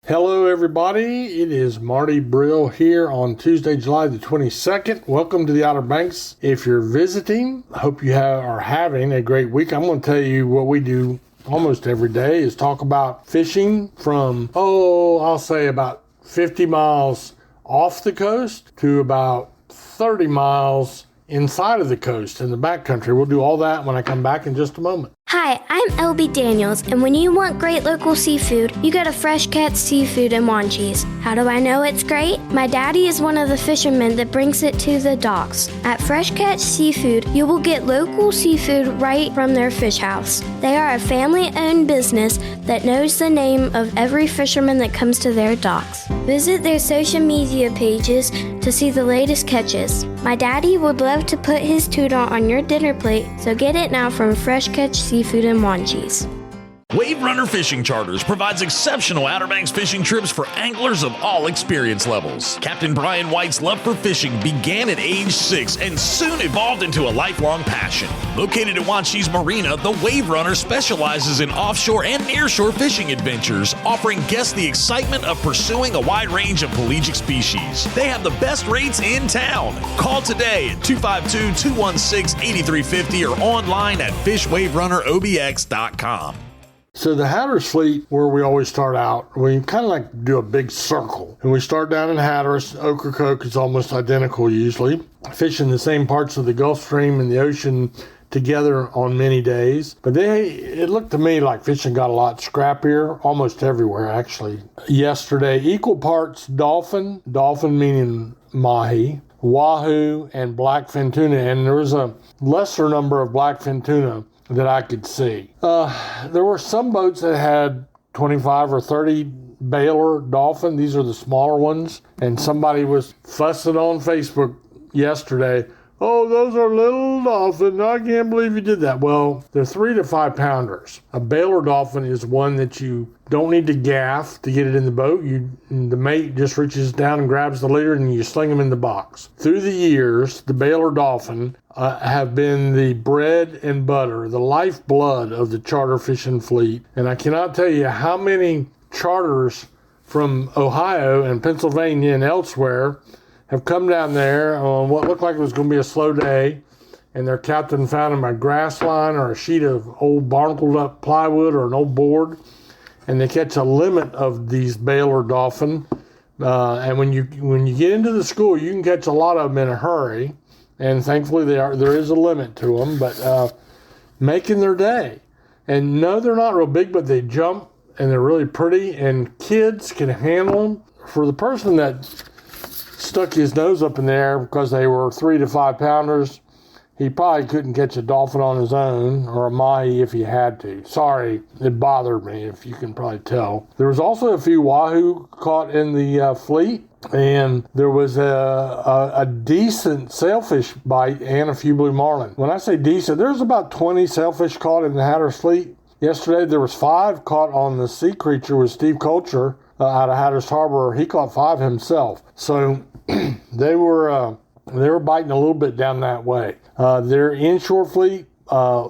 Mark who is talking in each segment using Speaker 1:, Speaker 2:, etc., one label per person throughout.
Speaker 1: Hello, everybody. It is Marty Brill here on Tuesday, July the 22nd. Welcome to the Outer Banks. If you're visiting, I hope you are having a great week. I'm going to tell you what we do almost every day is talk about fishing from, I'll say about 50 miles off the coast to about 30 miles inside of the coast in the backcountry. We'll do all that when I come back in just a moment.
Speaker 2: Hi, I'm LB Daniels, and when you want great local seafood, you go to Fresh Catch Seafood in Wanchese. How do I know it's great? My daddy is one of the fishermen that brings it to the docks. At Fresh Catch Seafood, you will get local seafood right from their fish house. They are a family-owned business that knows the name of every fisherman that comes to their docks. Visit their social media pages to see the latest catches. My daddy would love to put his tuna on your dinner plate, so get it now from Fresh Catch Seafood in Wanchese.
Speaker 3: Wave Runner Fishing Charters provides exceptional Outer Banks fishing trips for anglers of all experience levels. Captain Brian White's love for fishing began at age 6 and soon evolved into a lifelong passion. Located at Wanchese Marina, the Wave Runner specializes in offshore and nearshore fishing adventures, offering guests the excitement of pursuing a wide range of pelagic species. They have the best rates in town. Call today at 252-216-8350 or online at fishwaverunnerobx.com.
Speaker 1: So the Hatteras fleet, where we always start out, we kind of like do a big circle. And we start down in Hatteras. Ocracoke is almost identical usually. Fishing the same parts of the Gulf Stream and the ocean together on many days. But it looked to me like fishing got a lot scrappier almost everywhere actually. Yesterday, equal parts dolphin meaning mahi, wahoo, and blackfin tuna. And there was a lesser number of blackfin tuna that I could see. There were some boats that had 25 or 30 Baylor dolphin. These are the smaller ones. And somebody was fussing on Facebook yesterday. Oh, those are little dolphins. I can't believe you did that. Well, they're 3 to 5 pounders. A Baylor dolphin is one that you don't need to gaff to get it in the boat. The mate just reaches down and grabs the leader and you sling them in the box. Through the years, the Baylor dolphin have been the bread and butter, the lifeblood of the charter fishing fleet. And I cannot tell you how many charters from Ohio and Pennsylvania and elsewhere have come down there on what looked like it was going to be a slow day, and their captain found them a grass line or a sheet of old barnacled up plywood or an old board, and they catch a limit of these Baylor dolphin. And when you get into the school, you can catch a lot of them in a hurry, and thankfully there is a limit to them, but making their day. And no, they're not real big, but they jump, and they're really pretty, and kids can handle them. For the person that stuck his nose up in the air because they were 3 to 5 pounders, he probably couldn't catch a dolphin on his own or a mahi if he had to. Sorry, it bothered me, if you can probably tell. There was also a few wahoo caught in the fleet, and there was a decent sailfish bite and a few blue marlin. When I say decent, there's about 20 sailfish caught in the Hatteras fleet. Yesterday there was 5 caught on the Sea Creature with Steve Culture out of Hatteras Harbor. He caught 5 himself. So they were biting a little bit down that way. Their inshore fleet,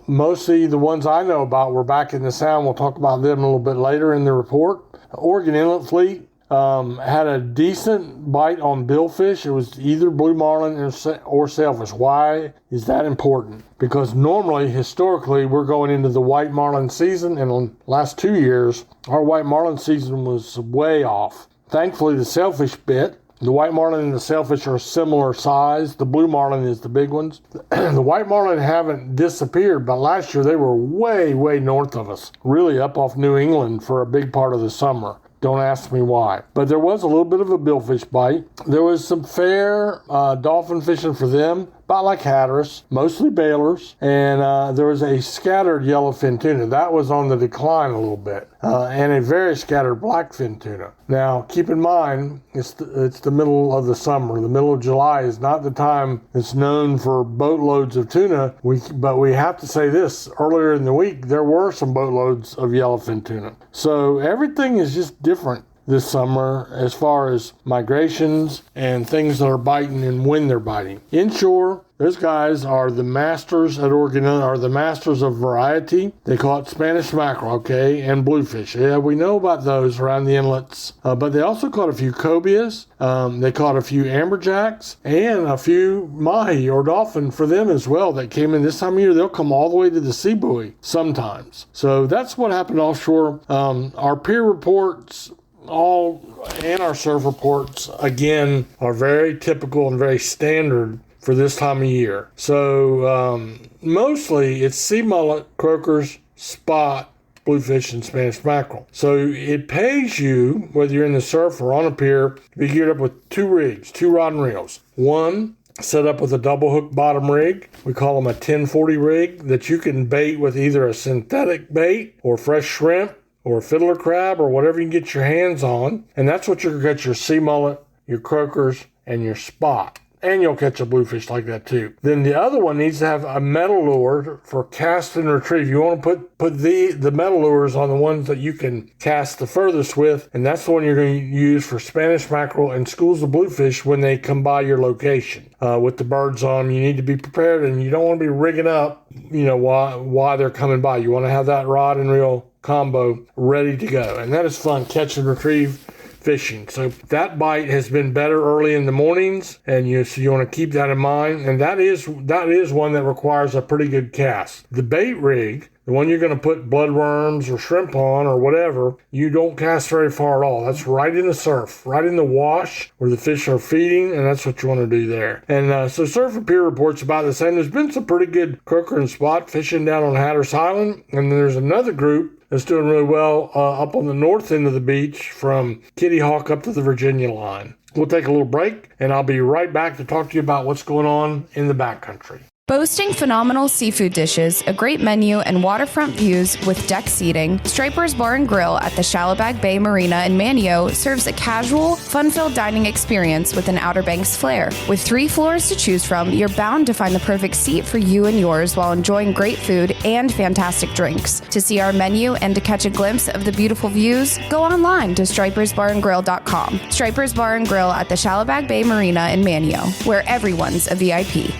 Speaker 1: mostly the ones I know about, were back in the Sound. We'll talk about them a little bit later in the report. Oregon Inlet fleet had a decent bite on billfish. It was either blue marlin or sailfish. Why is that important? Because normally, historically, we're going into the white marlin season, and in the last 2 years, our white marlin season was way off. Thankfully, the sailfish bit. The white marlin and the sailfish are similar size. The blue marlin is the big ones. The white marlin haven't disappeared, but last year they were way, way north of us, really up off New England for a big part of the summer. Don't ask me why. But there was a little bit of a billfish bite. There was some fair dolphin fishing for them, about like Hatteras, mostly Baylors. And there was a scattered yellowfin tuna. That was on the decline a little bit. And a very scattered blackfin tuna. Now, keep in mind, it's the middle of the summer. The middle of July is not the time that's known for boatloads of tuna. But we have to say this. Earlier in the week, there were some boatloads of yellowfin tuna. So everything is just different this summer as far as migrations and things that are biting and when they're biting. Inshore, those guys are the masters at Oregon, are the masters of variety. They call it Spanish mackerel, okay, and bluefish. Yeah, we know about those around the inlets, but they also caught a few cobias. They caught a few amberjacks and a few mahi or dolphin for them as well that came in this time of year. They'll come all the way to the sea buoy sometimes. So that's what happened offshore. Our peer reports and our surf reports, again, are very typical and very standard for this time of year. So mostly it's sea mullet, croakers, spot, bluefish, and Spanish mackerel. So it pays you, whether you're in the surf or on a pier, to be geared up with 2 rigs, 2 rod and reels. One set up with a double hook bottom rig. We call them a 1040 rig that you can bait with either a synthetic bait or fresh shrimp or fiddler crab or whatever you can get your hands on. And that's what you're going to get your sea mullet, your croakers, and your spot. And you'll catch a bluefish like that too. Then the other one needs to have a metal lure for cast and retrieve. You want to put the metal lures on the ones that you can cast the furthest with, and that's the one you're going to use for Spanish mackerel and schools of bluefish when they come by your location. With the birds on them, you need to be prepared, and you don't want to be rigging up, while they're coming by. You want to have that rod and reel combo ready to go, and that is fun, catch and retrieve fishing. So that bite has been better early in the mornings, and you want to keep that in mind. And that is one that requires a pretty good cast. The bait rig, the one you're going to put bloodworms or shrimp on or whatever, you don't cast very far at all. That's right in the surf, right in the wash where the fish are feeding, and that's what you want to do there. And so Surf and Pier reports about the same. There's been some pretty good croaker and spot fishing down on Hatteras Island, and there's another group that's doing really well up on the north end of the beach from Kitty Hawk up to the Virginia line. We'll take a little break, and I'll be right back to talk to you about what's going on in the backcountry.
Speaker 4: Boasting phenomenal seafood dishes, a great menu, and waterfront views with deck seating, Striper's Bar and Grill at the Shallowbag Bay Marina in Manio serves a casual, fun-filled dining experience with an Outer Banks flair. With 3 floors to choose from, you're bound to find the perfect seat for you and yours while enjoying great food and fantastic drinks. To see our menu and to catch a glimpse of the beautiful views, go online to stripersbarandgrill.com. Striper's Bar and Grill at the Shallowbag Bay Marina in Manio, where everyone's a VIP.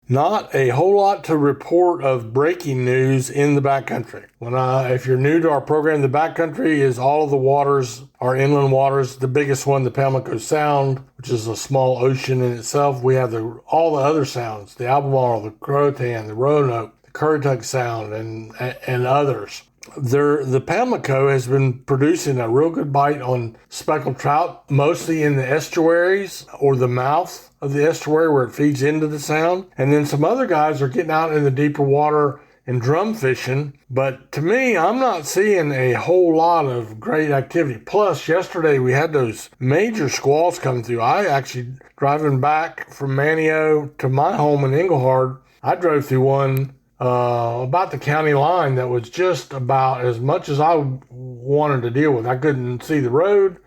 Speaker 1: Not a whole lot to report of breaking news in the backcountry. If you're new to our program, the backcountry is all of the waters, our inland waters. The biggest one, the Pamlico Sound, which is a small ocean in itself. We have all the other sounds, the Albemarle, the Croatan, the Roanoke, the Currituck Sound, and others. The Pamlico has been producing a real good bite on speckled trout, mostly in the estuaries or the mouth of the estuary where it feeds into the sound. And then some other guys are getting out in the deeper water and drum fishing. But to me, I'm not seeing a whole lot of great activity. Plus, yesterday we had those major squalls come through. I actually, driving back from Manio to my home in Englehart, I drove through one about the county line that was just about as much as I wanted to deal with. I couldn't see the road,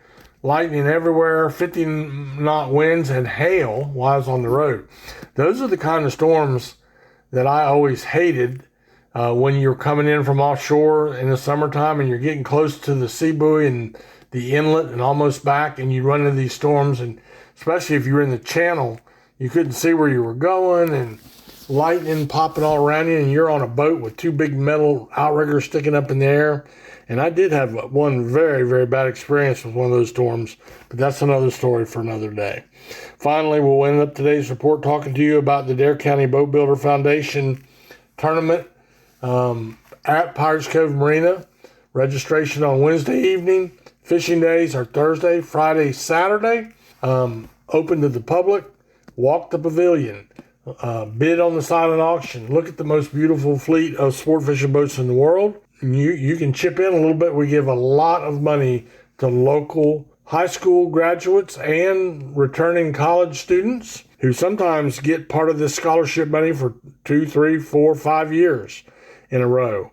Speaker 1: lightning everywhere, 50-knot winds, and hail while I was on the road. Those are the kind of storms that I always hated when you're coming in from offshore in the summertime and you're getting close to the sea buoy and the inlet and almost back, and you run into these storms, and especially if you were in the channel, you couldn't see where you were going, and lightning popping all around you, and you're on a boat with 2 big metal outriggers sticking up in the air. And I did have one very, very bad experience with one of those storms, but that's another story for another day. Finally, we'll end up today's report talking to you about the Dare County Boat Builder Foundation tournament at Pirates Cove Marina. Registration on Wednesday evening. Fishing days are Thursday, Friday, Saturday. Open to the public. Walk the pavilion. Bid on the silent auction. Look at the most beautiful fleet of sport fishing boats in the world. You can chip in a little bit. We give a lot of money to local high school graduates and returning college students who sometimes get part of this scholarship money for 2, 3, 4, 5 years in a row.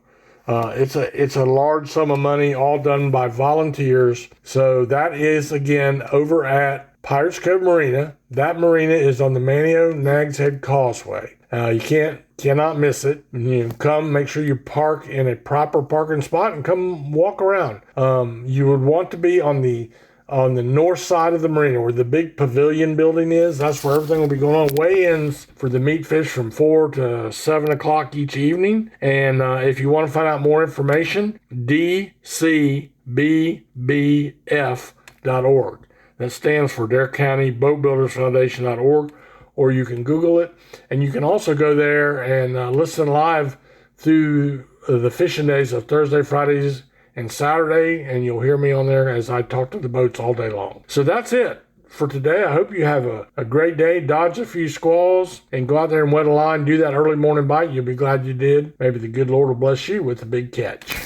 Speaker 1: It's a large sum of money, all done by volunteers. So that is, again, over at Pirates Cove Marina. That marina is on the Manio Nags Head Causeway. You cannot miss it. You come, make sure you park in a proper parking spot and come walk around. You would want to be on the north side of the marina where the big pavilion building is. That's where everything will be going on. Weigh-ins for the meat fish from 4 to 7 o'clock each evening. And if you want to find out more information, dcbbf.org. That stands for Dare County Boat Builders Foundation.org. Or you can Google it. And you can also go there and listen live through the fishing days of Thursday, Fridays, and Saturday. And you'll hear me on there as I talk to the boats all day long. So that's it for today. I hope you have a great day. Dodge a few squalls and go out there and wet a line. Do that early morning bite. You'll be glad you did. Maybe the good Lord will bless you with a big catch.